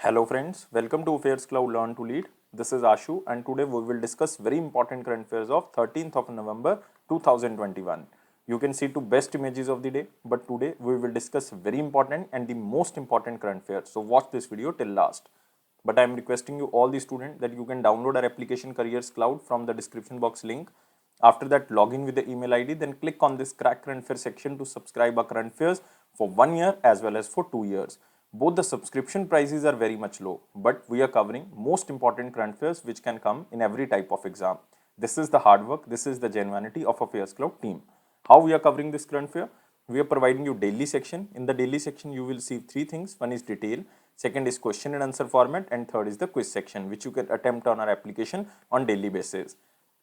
Hello friends, welcome to Affairs Cloud Learn to Lead. This is Ashu and today we will discuss very important current affairs of 13th of November 2021. You can see two best images of the day, but today we will discuss very important and the most important current affairs. So watch this video till last. But I am requesting you all the students that you can download our application Careers Cloud from the description box link. After that, log in with the email ID, then click on this crack current affairs section to subscribe our current affairs for 1 year as well as for 2 years. Both the subscription prices are very much low, but we are covering most important current affairs which can come in every type of exam. This is the hard work, this is the genuinity of Affairs Cloud team. How we are covering this current affair? We are providing you daily section. In the daily section, you will see three things. One is detail, second is question and answer format, and third is the quiz section, which you can attempt on our application on daily basis.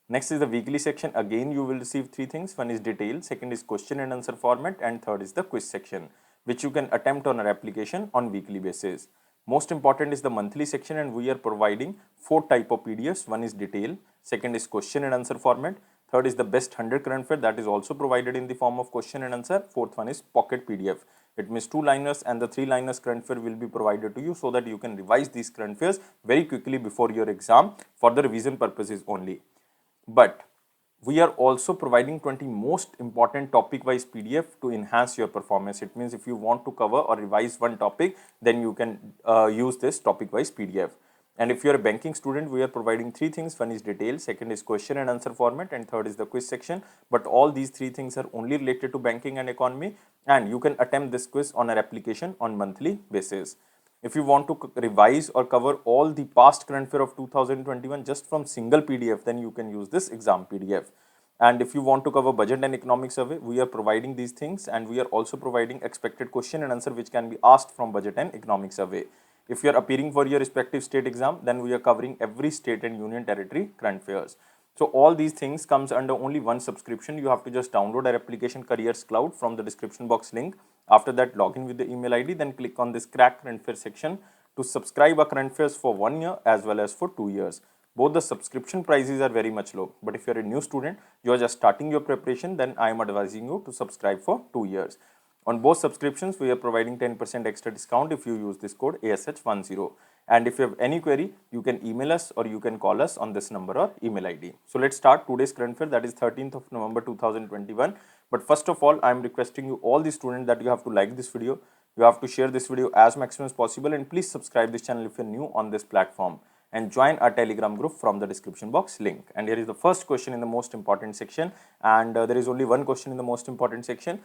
Next is the weekly section. Again, you will receive three things. One is detail, second is question and answer format, and third is the quiz section, which you can attempt on our application on weekly basis. Most important is the monthly section, and we are providing four type of PDFs. One is detail, second is question and answer format, third is the best 100 current affair that is also provided in the form of question and answer, fourth one is pocket PDF. It means 2-liners and the 3-liners current affair will be provided to you so that you can revise these current affairs very quickly before your exam for the revision purposes only. But we are also providing 20 most important topic wise PDF to enhance your performance. It means if you want to cover or revise one topic, then you can use this topic wise PDF. And if you are a banking student, we are providing three things. One is detail, second is question and answer format, and third is the quiz section. But all these three things are only related to banking and economy, and you can attempt this quiz on our application on monthly basis. If you want to revise or cover all the past current affair of 2021 just from single PDF, then you can use this exam PDF. And if you want to cover budget and economic survey, we are providing these things, and we are also providing expected question and answer which can be asked from budget and economic survey. If you are appearing for your respective state exam, then we are covering every state and union territory current affairs. So all these things comes under only one subscription. You have to just download our application Careers Cloud from the description box link. After that, log in with the email ID, then click on this crack current affairs section to subscribe our current affairs for 1 year as well as for 2 years. Both the subscription prices are very much low, but if you are a new student, you are just starting your preparation, then I am advising you to subscribe for 2 years. On both subscriptions, we are providing 10% extra discount if you use this code ASH10. And if you have any query, you can email us or you can call us on this number or email ID. So let's start today's current affair, that is 13th of November 2021. But first of all, I am requesting you all the students that you have to like this video, you have to share this video as maximum as possible, and please subscribe this channel if you are new on this platform, and join our Telegram group from the description box link. And here is the first question in the most important section, and there is only one question in the most important section.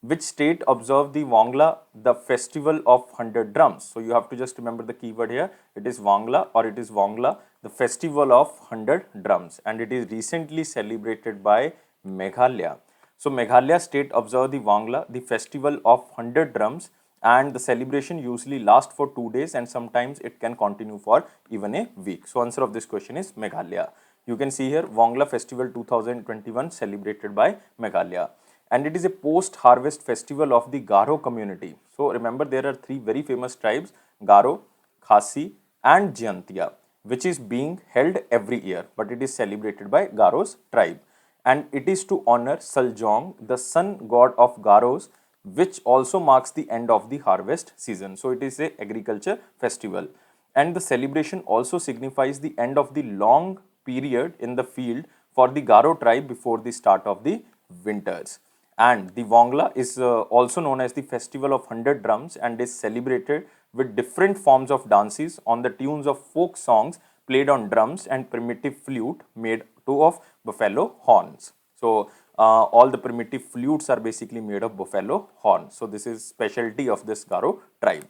Which state observed the Wangla, the festival of 100 drums? So you have to just remember the keyword here. It is Wangla or it is Wangla, the festival of 100 drums, and it is recently celebrated by Meghalaya. So Meghalaya state observed the Wangla, the festival of 100 drums, and the celebration usually lasts for 2 days and sometimes it can continue for even a week. So answer of this question is Meghalaya. You can see here Wangla festival 2021 celebrated by Meghalaya. And it is a post-harvest festival of the Garo community. So remember, there are three very famous tribes, Garo, Khasi and Jaintia, which is being held every year, but it is celebrated by Garo's tribe. And it is to honor Saljong, the sun god of Garos, which also marks the end of the harvest season. So it is a agriculture festival. And the celebration also signifies the end of the long period in the field for the Garo tribe before the start of the winters. And the Wangla is also known as the festival of 100 drums and is celebrated with different forms of dances on the tunes of folk songs played on drums and primitive flute made of buffalo horns. So all the primitive flutes are basically made of buffalo horns. So this is specialty of this Garo tribe.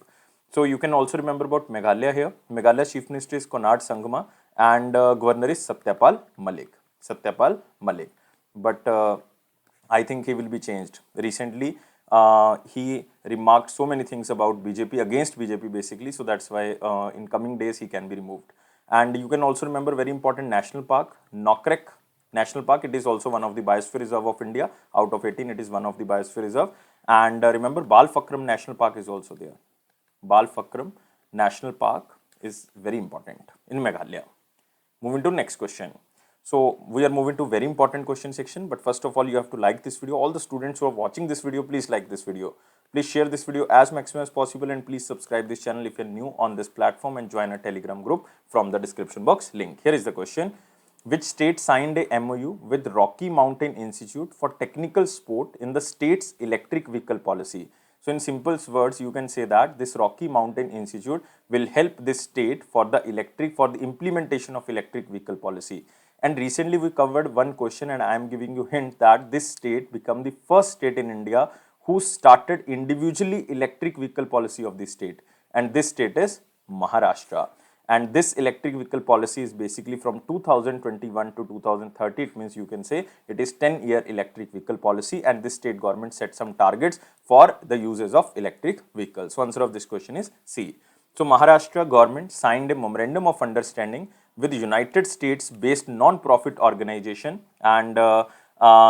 So you can also remember about Meghalaya here. Meghalaya Chief Minister is Konark Sangma and Governor is Satyapal Malik. Satyapal Malik. But I think he will be changed. Recently, he remarked so many things about BJP, against BJP basically, so that's why in coming days he can be removed. And you can also remember very important national park, Nokrek National Park. It is also one of the Biosphere Reserve of India. Out of 18, it is one of the Biosphere Reserve. And remember, Balpakram National Park is also there. Balpakram National Park is very important in Meghalaya. Moving to next question. So we are moving to very important question section, but first of all, you have to like this video. All the students who are watching this video, please like this video. Please share this video as maximum as possible and please subscribe this channel if you're new on this platform and join our Telegram group from the description box link. Here is the question. Which state signed a MOU with Rocky Mountain Institute for technical support in the state's electric vehicle policy? So in simple words, you can say that this Rocky Mountain Institute will help this state for the implementation of electric vehicle policy. And recently we covered one question and I am giving you hint that this state become the first state in India who started individually electric vehicle policy of the state. And this state is Maharashtra. And this electric vehicle policy is basically from 2021 to 2030. It means you can say it is 10-year electric vehicle policy and this state government set some targets for the uses of electric vehicles. So answer of this question is C. So Maharashtra government signed a memorandum of understanding with United States based non-profit organization, and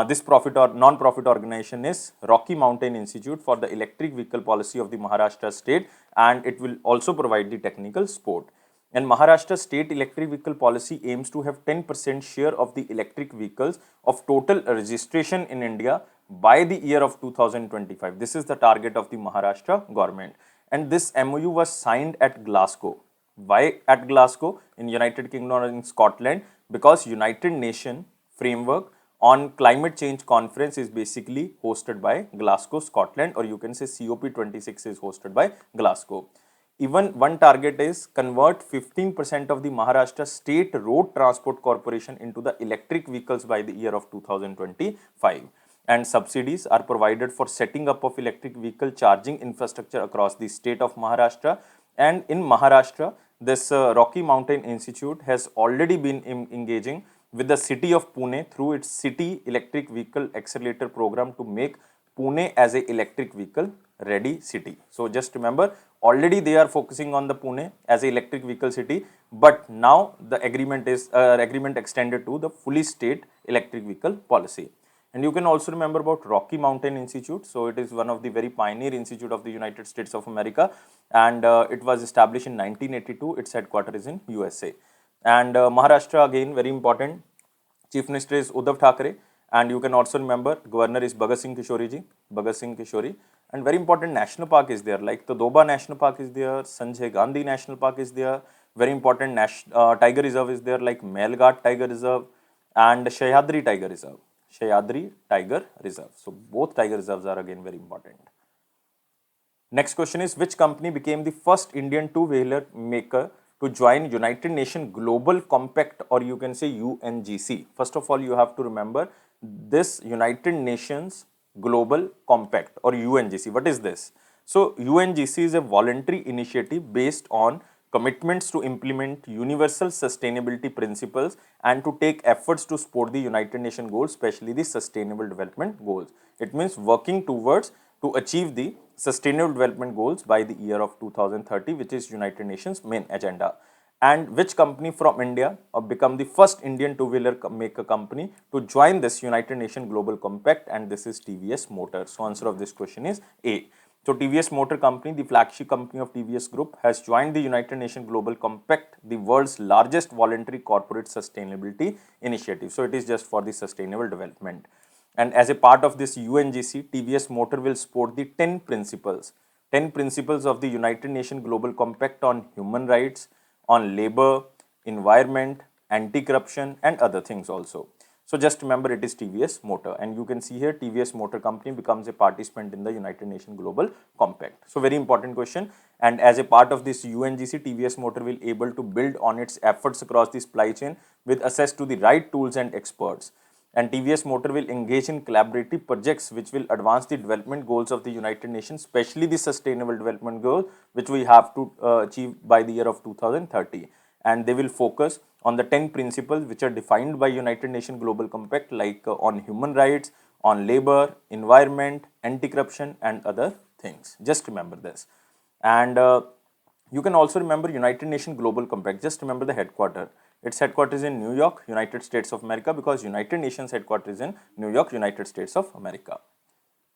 this non-profit organization is Rocky Mountain Institute for the electric vehicle policy of the Maharashtra state, and it will also provide the technical support. And Maharashtra state electric vehicle policy aims to have 10% share of the electric vehicles of total registration in India by the year of 2025. This is the target of the Maharashtra government. And this MOU was signed at Glasgow. Why at Glasgow? In United Kingdom or in Scotland? Because United Nations framework on climate change conference is basically hosted by Glasgow, Scotland, or you can say COP26 is hosted by Glasgow. Even one target is convert 15% of the Maharashtra State Road Transport Corporation into the electric vehicles by the year of 2025. And subsidies are provided for setting up of electric vehicle charging infrastructure across the state of Maharashtra. And in Maharashtra, this Rocky Mountain Institute has already been engaging with the city of Pune through its City Electric Vehicle Accelerator program to make Pune as a electric vehicle ready city. So just remember, already they are focusing on the Pune as a electric vehicle city, but now the agreement is agreement extended to the fully state electric vehicle policy. And you can also remember about Rocky Mountain Institute. So it is one of the very pioneer institute of the United States of America, and it was established in 1982. Its headquarters is in USA. And Maharashtra, again very important. Chief Minister is Uddhav Thackeray, and you can also remember Governor is Bhagat Singh Kishori ji, Bhagat Singh Kishori. And very important national park is there, like the Doba National Park is there, Sanjay Gandhi National Park is there. Very important tiger reserve is there, like Melghat Tiger Reserve and Sahyadri Tiger Reserve. Sahyadri Tiger Reserve. So both tiger reserves are again very important. Next question is, which company became the first Indian two-wheeler maker to join United Nations Global Compact, or you can say UNGC? First of all, you have to remember this United Nations Global Compact or UNGC. What is this? So UNGC is a voluntary initiative based on commitments to implement universal sustainability principles and to take efforts to support the United Nations goals, especially the sustainable development goals. It means working towards to achieve the sustainable development goals by the year of 2030, which is United Nations main agenda. And which company from India become the first Indian two-wheeler maker company to join this United Nations Global Compact, and this is TVS Motor. So answer of this question is A. So TVS Motor Company, the flagship company of TVS Group, has joined the United Nations Global Compact, the world's largest voluntary corporate sustainability initiative. So it is just for the sustainable development. And as a part of this UNGC, TVS Motor will support the 10 principles of the United Nations Global Compact on human rights, on labor, environment, anti-corruption and other things also. So just remember it is TVS Motor, and you can see here TVS Motor Company becomes a participant in the United Nations Global Compact. So very important question, and as a part of this UNGC, TVS Motor will able to build on its efforts across the supply chain with access to the right tools and experts. And TVS Motor will engage in collaborative projects which will advance the development goals of the United Nations, especially the sustainable development goal which we have to achieve by the year of 2030. And they will focus on the 10 principles which are defined by United Nations Global Compact, like on human rights, on labor, environment, anti-corruption and other things. Just remember this. And you can also remember United Nations Global Compact. Just remember the headquarters. Its headquarters is in New York, United States of America, because United Nations headquarters is in New York, United States of America.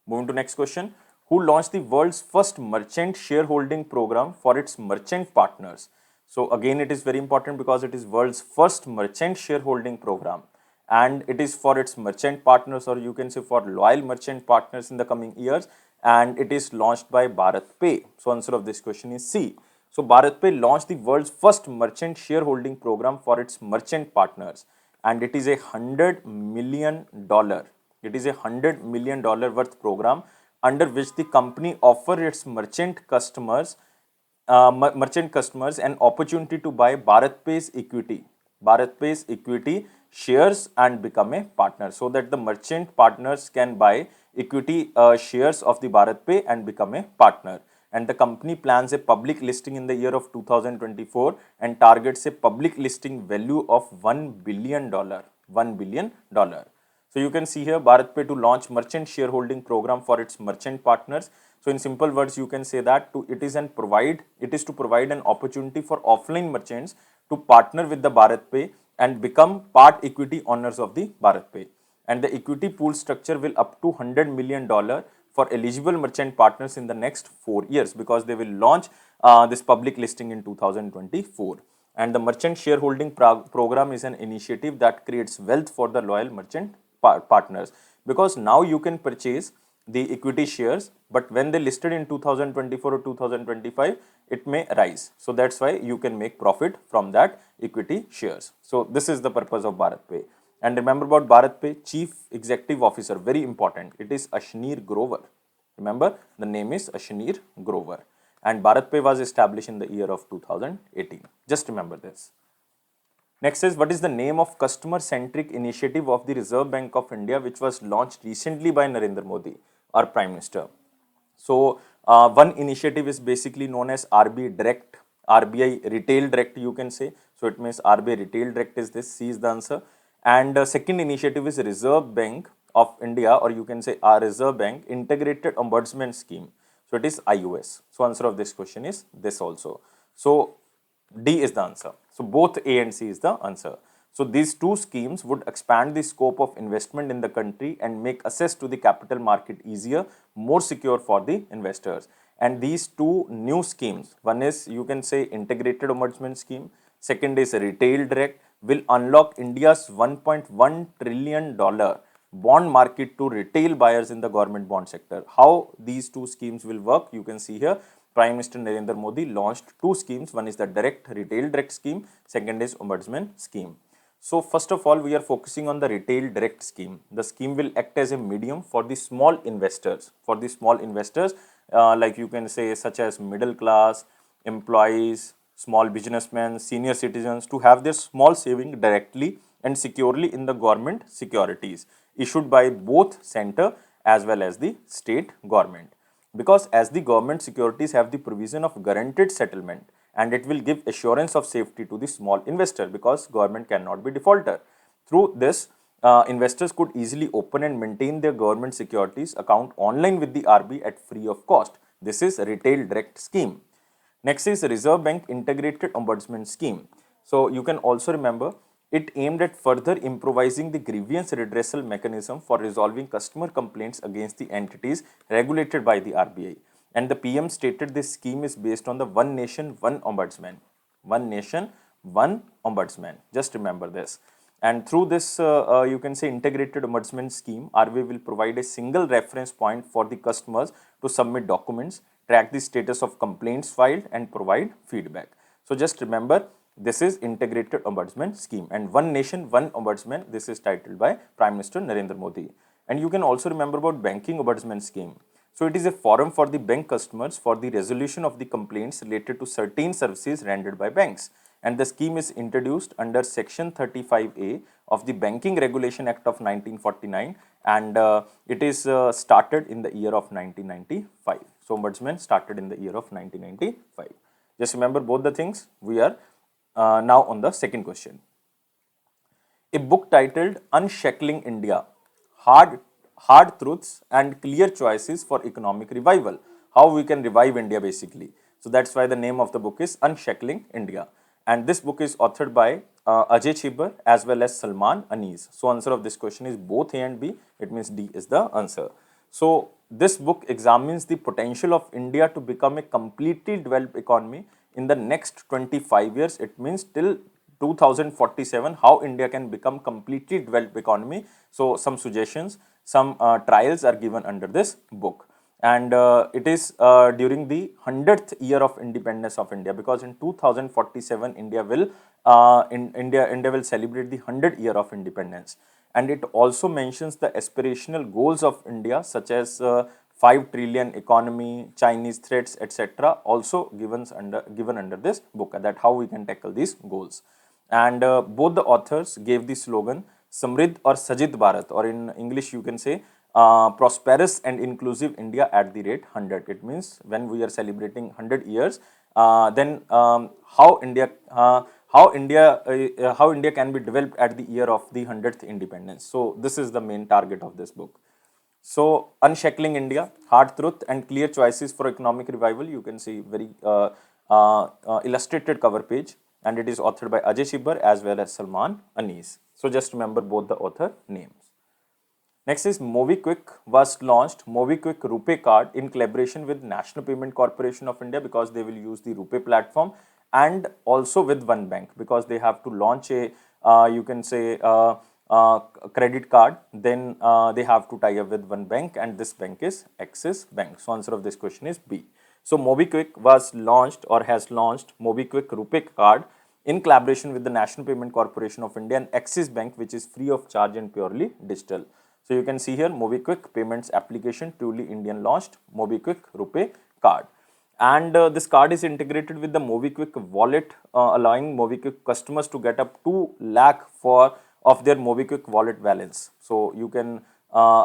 Moving to next question. Who launched the world's first merchant shareholding program for its merchant partners? So again, it is very important because it is world's first merchant shareholding program, and it is for its merchant partners, or you can say for loyal merchant partners in the coming years. and it is launched by Bharat Pay. So answer of this question is C. So Bharat Pay launched the world's first merchant shareholding program for its merchant partners, and it is $100 million. It is $100 million worth program under which the company offers its merchant customers an opportunity to buy Bharat Pay's equity shares and become a partner, so that the merchant partners can buy equity shares of the Bharat Pay and become a partner. And the company plans a public listing in the year of 2024 and targets a public listing value of $1 billion. $1 billion. So you can see here Bharat Pay to launch merchant shareholding program for its merchant partners. So in simple words, you can say that it is to provide an opportunity for offline merchants to partner with the Bharat Pay and become part equity owners of the Bharat Pay. And the equity pool structure will up to $100 million for eligible merchant partners in the next 4 years, because they will launch this public listing in 2024. And the merchant shareholding program is an initiative that creates wealth for the loyal merchant partners, because now you can purchase the equity shares, but when they listed in 2024 or 2025, it may rise. So that's why you can make profit from that equity shares. So this is the purpose of Bharat Pay. And remember about Bharat Pay, Chief Executive Officer, very important, it is Ashneer Grover. Remember, the name is Ashneer Grover. And Bharat Pay was established in the year of 2018. Just remember this. Next is, what is the name of customer-centric initiative of the Reserve Bank of India, which was launched recently by Narendra Modi, our Prime Minister? So one initiative is basically known as RBI Direct, RBI Retail Direct, you can say. So it means RBI Retail Direct is this, C is the answer. And second initiative is Reserve Bank of India, or you can say our Reserve Bank Integrated Ombudsman Scheme. So it is IOS. So answer of this question is this also. So D is the answer. So both A and C is the answer. So these two schemes would expand the scope of investment in the country and make access to the capital market easier, more secure for the investors. And these two new schemes, one is, you can say, Integrated Ombudsman Scheme, second is Retail Direct, will unlock India's $1.1 trillion bond market to retail buyers in the government bond sector. How these two schemes will work, you can see here. Prime Minister Narendra Modi launched two schemes. One is the Retail Direct Scheme, second is Ombudsman Scheme. So first of all, we are focusing on the Retail Direct Scheme. The scheme will act as a medium for the small investors. Like you can say, such as middle class, employees, small businessmen, senior citizens, to have their small saving directly and securely in the government securities issued by both center as well as the state government. Because as the government securities have the provision of guaranteed settlement, and it will give assurance of safety to the small investor, because government cannot be defaulter. Through this, investors could easily open and maintain their government securities account online with the RBI at free of cost. This is Retail Direct Scheme. Next is Reserve Bank Integrated Ombudsman Scheme. So you can also remember, it aimed at further improvising the grievance redressal mechanism for resolving customer complaints against the entities regulated by the RBI. And the PM stated this scheme is based on the One Nation, One Ombudsman. One Nation, One Ombudsman. Just remember this. And through this, you can say, Integrated Ombudsman Scheme, RBI will provide a single reference point for the customers to submit documents, track the status of complaints filed, and provide feedback. So just remember, this is Integrated Ombudsman Scheme. And One Nation, One Ombudsman, this is titled by Prime Minister Narendra Modi. And you can also remember about Banking Ombudsman Scheme. So it is a forum for the bank customers for the resolution of the complaints related to certain services rendered by banks. And the scheme is introduced under Section 35A of the Banking Regulation Act of 1949, and it is started in the year of 1995. So Ombudsman started in the year of 1995. Just remember both the things. We are now on the second question. A book titled Unshackling India, Hard Truths and Clear Choices for Economic Revival. How we can revive India, basically. So that's why the name of the book is Unshackling India. And this book is authored by Ajay Chibber as well as Salman Anis. So answer of this question is both A and B. It means D is the answer. So this book examines the potential of India to become a completely developed economy in the next 25 years. It means till 2047, how India can become completely developed economy. So some suggestions, some trials are given under this book. and it is during the 100th year of independence of India, because in 2047 India will celebrate the 100th year of independence. And it also mentions the aspirational goals of India, such as 5 trillion economy, Chinese threats, etc., also given under this book, that how we can tackle these goals. And both the authors gave the slogan Samrid or Sajid Bharat, or in English you can say prosperous and inclusive India at the rate 100. It means when we are celebrating 100 years, then how India can be developed at the year of the 100th independence. So this is the main target of this book. So, Unshackling India, Hard Truth and Clear Choices for Economic Revival. You can see very illustrated cover page, and it is authored by Ajay Shibbar as well as Salman Anis. So, just remember both the author names. Next is MobiKwik was launched, MobiKwik RuPay card in collaboration with National Payment Corporation of India, because they will use the RuPay platform, and also with one bank, because they have to launch a you can say credit card, then they have to tie up with one bank, and this bank is Axis Bank. So answer of this question is B. So MobiKwik was launched or has launched MobiKwik RuPay card in collaboration with the National Payment Corporation of India and Axis Bank, which is free of charge and purely digital. So you can see here MobiKwik payments application, truly Indian launched MobiKwik RuPay card. And this card is integrated with the MobiKwik wallet, allowing MobiKwik customers to get up 2 lakh of their MobiKwik wallet balance. So you can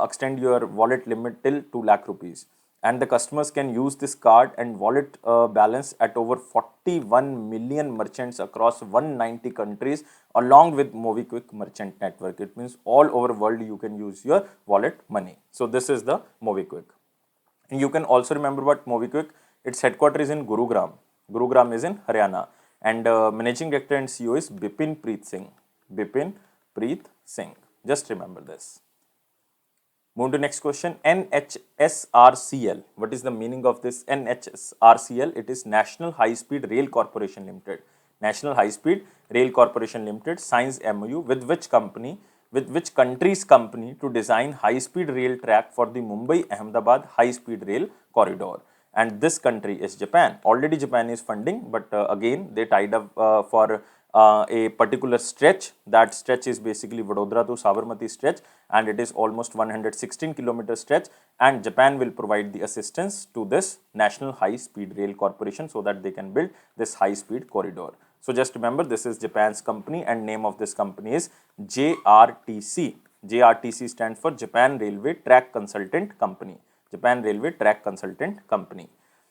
extend your wallet limit till 2 lakh rupees. And the customers can use this card and wallet balance at over 41 million merchants across 190 countries, along with MobiKwik merchant network. It means all over world you can use your wallet money. So this is the MobiKwik. And you can also remember what MobiKwik, its headquarters is in Gurugram. Gurugram is in Haryana, and managing director and CEO is Bipin Preet Singh. Bipin Preet Singh. Just remember this. Move to next question. NHSRCL. What is the meaning of this NHSRCL? It is National High Speed Rail Corporation Limited. National High Speed Rail Corporation Limited signs MOU with which company, with which country's company, to design high speed rail track for the Mumbai Ahmedabad high speed rail corridor. And this country is Japan. Already Japan is funding, but again they tied up for a particular stretch. That stretch is basically Vadodara to Sabarmati stretch, and it is almost 116 kilometer stretch, and Japan will provide the assistance to this National High Speed Rail Corporation so that they can build this high speed corridor. So just remember, this is Japan's company, and name of this company is JRTC. JRTC stands for Japan Railway Track Consultant Company. Japan Railway Track Consultant Company.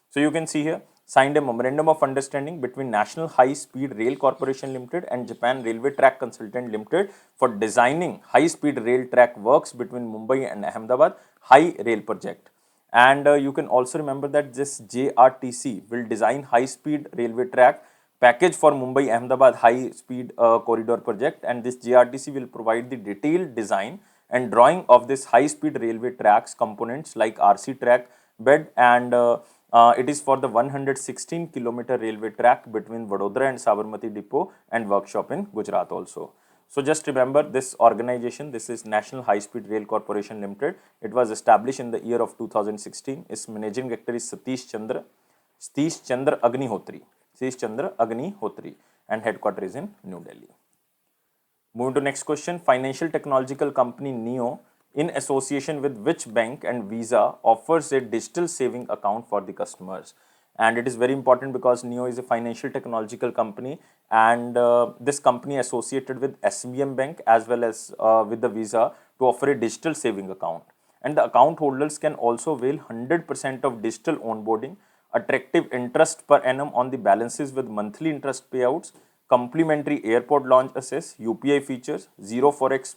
So you can see here, signed a memorandum of understanding between National High Speed Rail Corporation Limited and Japan Railway Track Consultant Limited for designing high speed rail track works between Mumbai and Ahmedabad high rail project. And you can also remember that this JRTC will design high speed railway track package for Mumbai Ahmedabad high speed corridor project, and this JRTC will provide the detailed design and drawing of this high speed railway tracks components like RC track bed, and it is for the 116 kilometer railway track between Vadodara and Sabarmati depot and workshop in Gujarat also. So just remember this organization, this is National High Speed Rail Corporation Limited. It was established in the year of 2016. Its managing director is Satish Chandra Agnihotri. Satish Chandra Agnihotri, and headquarters is in New Delhi. Moving to next question. Financial technological company Neo, in association with which bank and Visa, offers a digital saving account for the customers? And it is very important because Neo is a financial technological company, and this company associated with SBM Bank as well as with the Visa to offer a digital saving account. And the account holders can also avail 100% of digital onboarding, attractive interest per annum on the balances with monthly interest payouts, complimentary airport launch access, UPI features, zero forex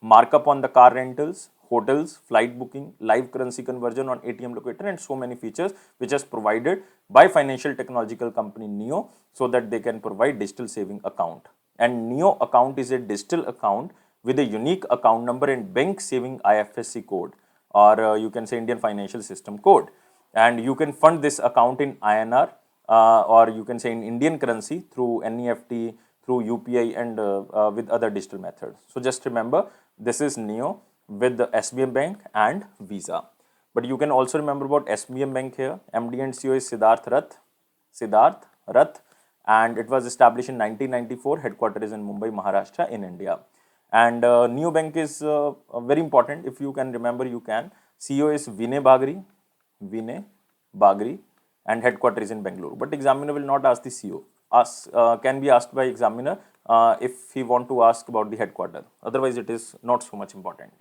markup on the car rentals, hotels, flight booking, live currency conversion on ATM locator, and so many features which is provided by financial technological company Neo so that they can provide digital saving account. And Neo account is a digital account with a unique account number and bank saving IFSC code, or you can say Indian Financial System code. And you can fund this account in INR, or you can say in Indian currency through NEFT, through UPI, and with other digital methods. So just remember, this is Neo with the SBM Bank and Visa. But you can also remember about SBM Bank here. MD and CEO is Siddharth Rath, and it was established in 1994. Headquarters is in Mumbai, Maharashtra, in India. And Neo Bank is very important. If you can remember, you can. CEO is Vinay Bagri, and headquarters is in Bangalore. But examiner will not ask the CEO. Can be asked by examiner if he want to ask about the headquarters. Otherwise, it is not so much important.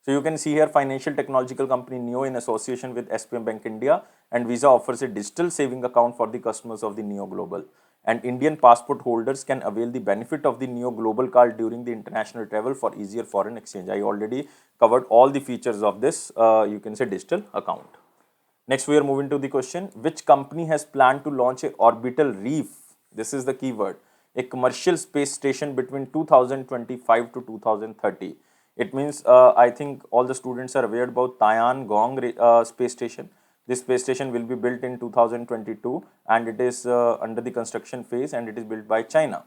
So you can see here financial technological company Neo in association with SBM Bank India, and Visa offers a digital saving account for the customers of the Neo Global. And Indian passport holders can avail the benefit of the Neo Global card during the international travel for easier foreign exchange. I already covered all the features of this, you can say, digital account. Next, we are moving to the question, which company has planned to launch a orbital reef? This is the keyword. A commercial space station between 2025 to 2030. It means, I think all the students are aware about Tiangong space station. This space station will be built in 2022, and it is under the construction phase, and it is built by China.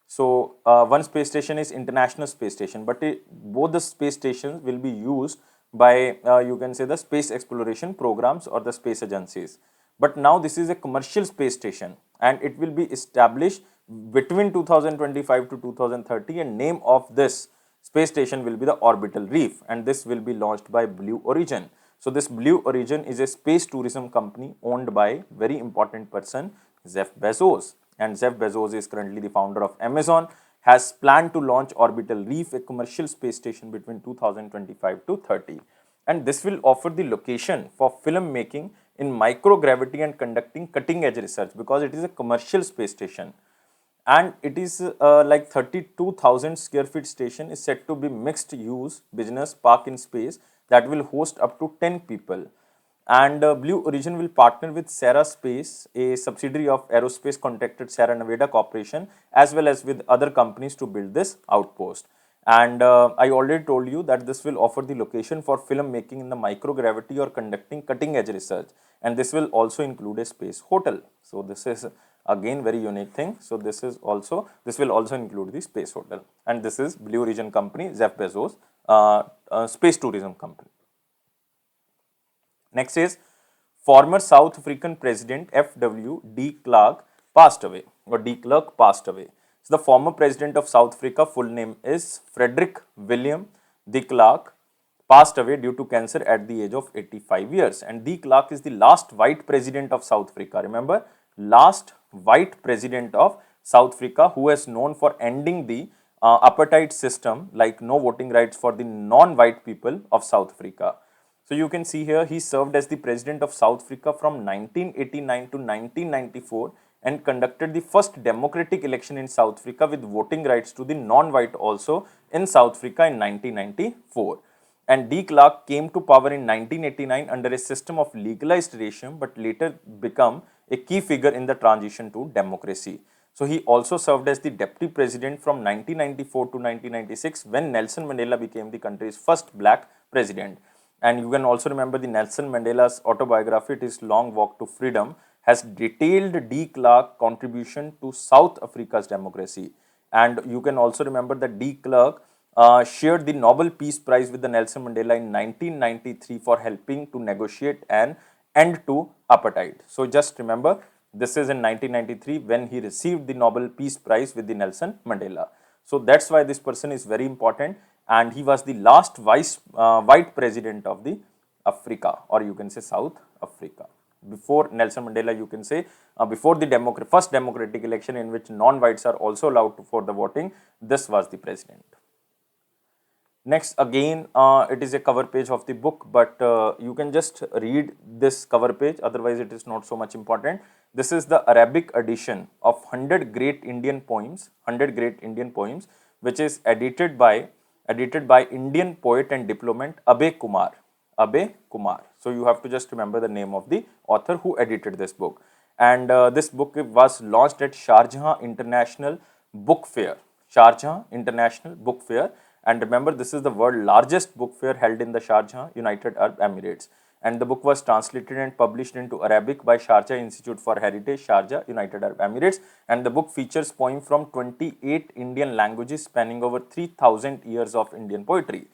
So one space station is International Space Station, but both the space stations will be used by you can say the space exploration programs or the space agencies. But now this is a commercial space station, and it will be established between 2025 to 2030, and name of this space station will be the Orbital Reef, and this will be launched by Blue Origin. So this Blue Origin is a space tourism company owned by very important person, Jeff Bezos. And Jeff Bezos is currently the founder of Amazon, has planned to launch Orbital Reef, a commercial space station between 2025 to 30. And this will offer the location for filmmaking in microgravity and conducting cutting edge research, because it is a commercial space station. And it is like 32,000 square feet station is said to be mixed use business park in space that will host up to 10 people. And Blue Origin will partner with Sarah Space, a subsidiary of aerospace contractor Sierra Nevada Corporation, as well as with other companies to build this outpost. And I already told you that this will offer the location for filmmaking in the microgravity or conducting cutting edge research. And this will also include a space hotel. So this is again very unique thing. So this will also include the space hotel. And this is Blue Origin company, Jeff Bezos, space tourism company. Next is former South African President F.W. de Klerk passed away, or de Klerk passed away. So the former president of South Africa, full name is Frederick William de Klerk, passed away due to cancer at the age of 85 years. And de Klerk is the last white president of South Africa. Remember, last white president of South Africa who is known for ending the apartheid system, like no voting rights for the non-white people of South Africa. So you can see here he served as the president of South Africa from 1989 to 1994 and conducted the first democratic election in South Africa with voting rights to the non-white also in South Africa in 1994. And de Klerk came to power in 1989 under a system of legalized regime, but later became a key figure in the transition to democracy. So he also served as the deputy president from 1994 to 1996 when Nelson Mandela became the country's first black president. And you can also remember the Nelson Mandela's autobiography, it is Long Walk to Freedom, has detailed de Klerk contribution to South Africa's democracy. And you can also remember that de Klerk shared the Nobel Peace Prize with the Nelson Mandela in 1993 for helping to negotiate an end to apartheid. So just remember, this is in 1993 when he received the Nobel Peace Prize with the Nelson Mandela. So that's why this person is very important, and he was the last white president of the Africa, or you can say South Africa. Before Nelson Mandela, you can say before the first democratic election in which non-whites are also allowed for the voting, this was the president. Next, again, it is a cover page of the book, but you can just read this cover page, otherwise it is not so much important. This is the Arabic edition of 100 Great Indian Poems, which is edited by Indian poet and diplomat Abhay Kumar. So you have to just remember the name of the author who edited this book. And this book was launched at Sharjah International Book Fair. And remember, this is the world's largest book fair held in the Sharjah, United Arab Emirates. And the book was translated and published into Arabic by Sharjah Institute for Heritage, Sharjah, United Arab Emirates. And the book features poems from 28 Indian languages spanning over 3,000 years of Indian poetry.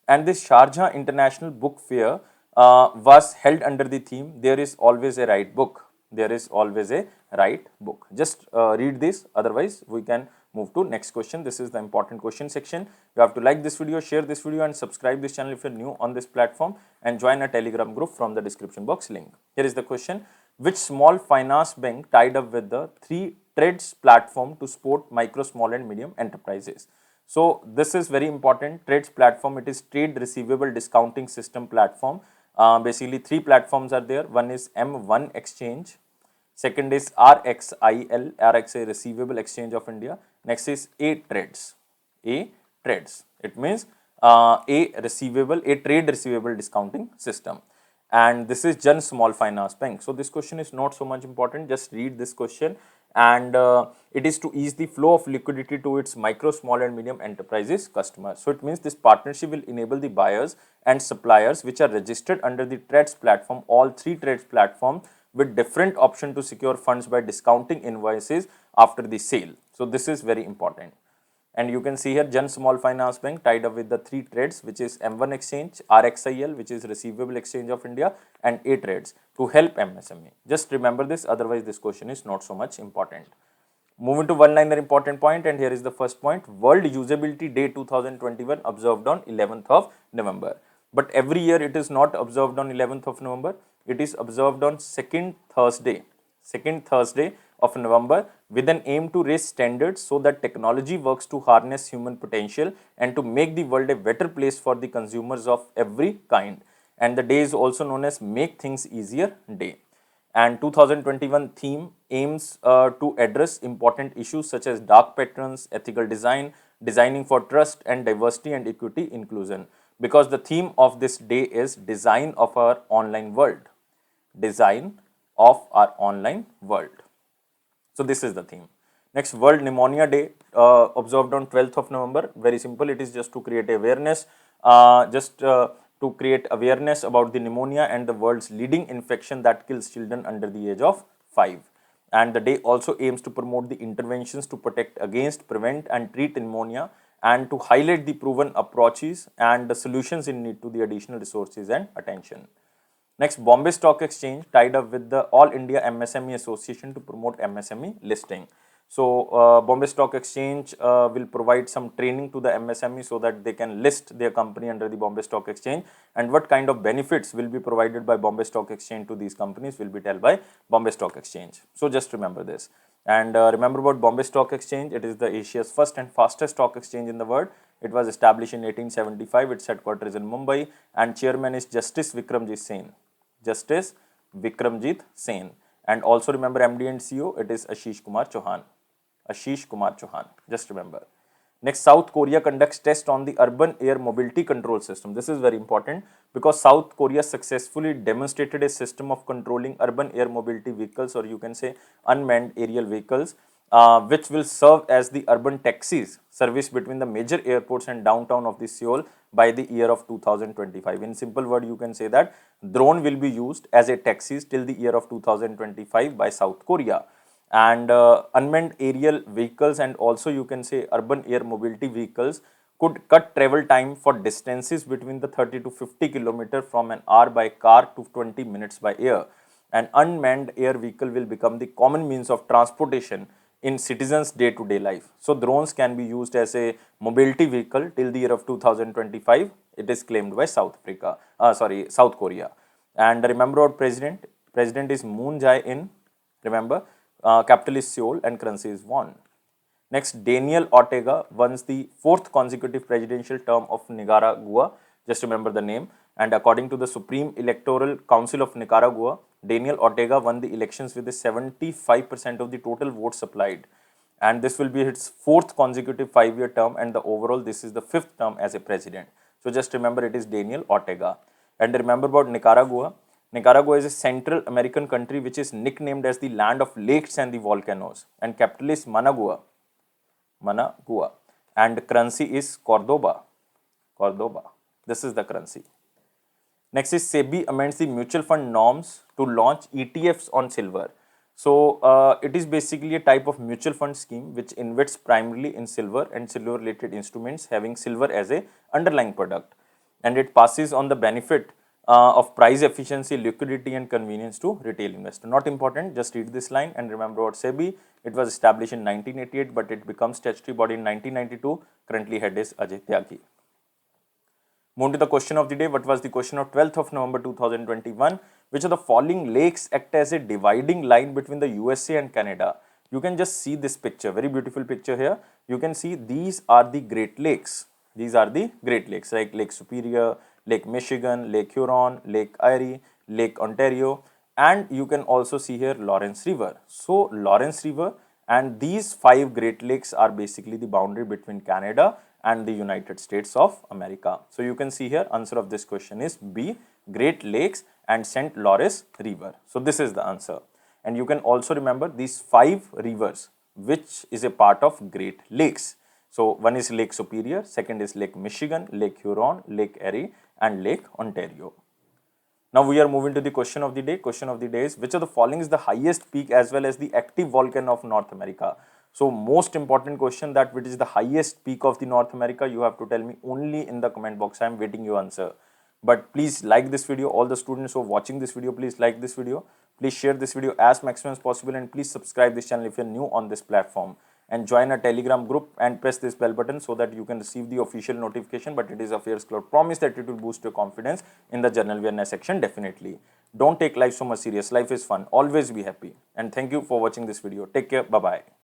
And this Sharjah International Book Fair was held under the theme, There is always a right book. There is always a right book. Just read this, otherwise we can move to next question. This is the important question section. You have to like this video, share this video and subscribe this channel if you're new on this platform, and join a Telegram group from the description box link. Here is the question. Which small finance bank tied up with the 3Trades platform to support micro, small and medium enterprises? So this is very important. Trades platform, it is trade receivable discounting system platform. Basically three platforms are there. One is M1 Exchange, second is RXIL, RXA Receivable Exchange of India. Next is A Trades. A Trades. It means a trade receivable discounting system. And this is Jan Small Finance Bank. So this question is not so much important. Just read this question, and it is to ease the flow of liquidity to its micro, small and medium enterprises customers. So it means this partnership will enable the buyers and suppliers which are registered under the Trades platform, all three Trades platform, with different option to secure funds by discounting invoices after the sale. So this is very important. And you can see here Jan Small Finance Bank tied up with the 3Trades, which is M1 Exchange, RXIL, which is Receivable Exchange of India, and A Trades to help MSME. Just remember this, otherwise this question is not so much important. Moving to one-liner important point, and here is the first point. World Usability Day 2021 observed on 11th of November. But every year it is not observed on 11th of November. It is observed on second Thursday of November, with an aim to raise standards so that technology works to harness human potential and to make the world a better place for the consumers of every kind. And the day is also known as Make Things Easier Day. And 2021 theme aims to address important issues such as dark patterns, ethical design, designing for trust, and diversity and equity inclusion. Because the theme of this day is design of our online world. Design of our online world. So this is the theme. Next, World Pneumonia Day observed on 12th of November. Very simple. It is just to create awareness, to create awareness about the pneumonia and the world's leading infection that kills children under the age of 5. And the day also aims to promote the interventions to protect against, prevent and treat pneumonia, and to highlight the proven approaches and the solutions in need to the additional resources and attention. Next, Bombay Stock Exchange tied up with the All India MSME Association to promote MSME listing. So, Bombay Stock Exchange will provide some training to the MSME so that they can list their company under the Bombay Stock Exchange, and what kind of benefits will be provided by Bombay Stock Exchange to these companies will be told by Bombay Stock Exchange. So, just remember this. And remember about Bombay Stock Exchange, it is the Asia's first and fastest stock exchange in the world. It was established in 1875, its headquarters is in Mumbai, and chairman is Justice Vikramjit Sen. Justice Vikramjit Sen. And also remember MD and CEO, it is Ashish Kumar Chauhan. Ashish Kumar Chauhan, just remember. Next, South Korea conducts test on the urban air mobility control system. This is very important because South Korea successfully demonstrated a system of controlling urban air mobility vehicles, or you can say unmanned aerial vehicles, which will serve as the urban taxis service between the major airports and downtown of the Seoul by the year of 2025. In simple word, you can say that drone will be used as a taxis till the year of 2025 by South Korea. And unmanned aerial vehicles and also you can say urban air mobility vehicles could cut travel time for distances between the 30 to 50 kilometer from an hour by car to 20 minutes by air. An unmanned air vehicle will become the common means of transportation in citizens' day-to-day life. So drones can be used as a mobility vehicle till the year of 2025. It is claimed by South Korea. And remember our president. President is Moon Jae-in. Remember, capital is Seoul and currency is won. Next, Daniel Ortega wins the 4th consecutive presidential term of Nicaragua. Just remember the name. And according to the Supreme Electoral Council of Nicaragua, Daniel Ortega won the elections with 75% of the total votes supplied. And this will be its 4th consecutive 5-year term, and the overall this is the 5th term as a president. So just remember it is Daniel Ortega. And remember about Nicaragua. Nicaragua is a Central American country which is nicknamed as the land of lakes and the volcanoes, and capital is Managua. Managua. And currency is Cordoba. Cordoba. This is the currency. Next is SEBI amends the mutual fund norms to launch ETFs on silver. So it is basically a type of mutual fund scheme which invests primarily in silver and silver related instruments having silver as a underlying product, and it passes on the benefit of price efficiency, liquidity and convenience to retail investor. Not important, just read this line and remember what SEBI, it was established in 1988 but it becomes statutory body in 1992. Currently head is Ajay Tyagi. Moving to the question of the day, what was the question of 12th of November 2021? Which of the following lakes act as a dividing line between the USA and Canada? You can just see this picture, very beautiful picture here. You can see these are the Great Lakes. These are the Great Lakes like Lake Superior, Lake Michigan, Lake Huron, Lake Erie, Lake Ontario, and you can also see here Lawrence River. So Lawrence River and these 5 Great Lakes are basically the boundary between Canada and the United States of America. So you can see here answer of this question is B, Great Lakes and St. Lawrence River. So this is the answer. And you can also remember these 5 rivers which is a part of Great Lakes. So one is Lake Superior, second is Lake Michigan, Lake Huron, Lake Erie and Lake Ontario. Now we are moving to the question of the day. Question of the day is which of the following is the highest peak as well as the active volcano of North America? So most important question, that which is the highest peak of the North America, you have to tell me only in the comment box. I am waiting your answer. But please like this video. All the students who are watching this video, please like this video. Please share this video as maximum as possible and please subscribe this channel if you are new on this platform. And join a Telegram group and press this bell button so that you can receive the official notification. But it is Affairs Cloud. Promise that it will boost your confidence in the general awareness section definitely. Don't take life so much serious. Life is fun. Always be happy. And thank you for watching this video. Take care. Bye-bye.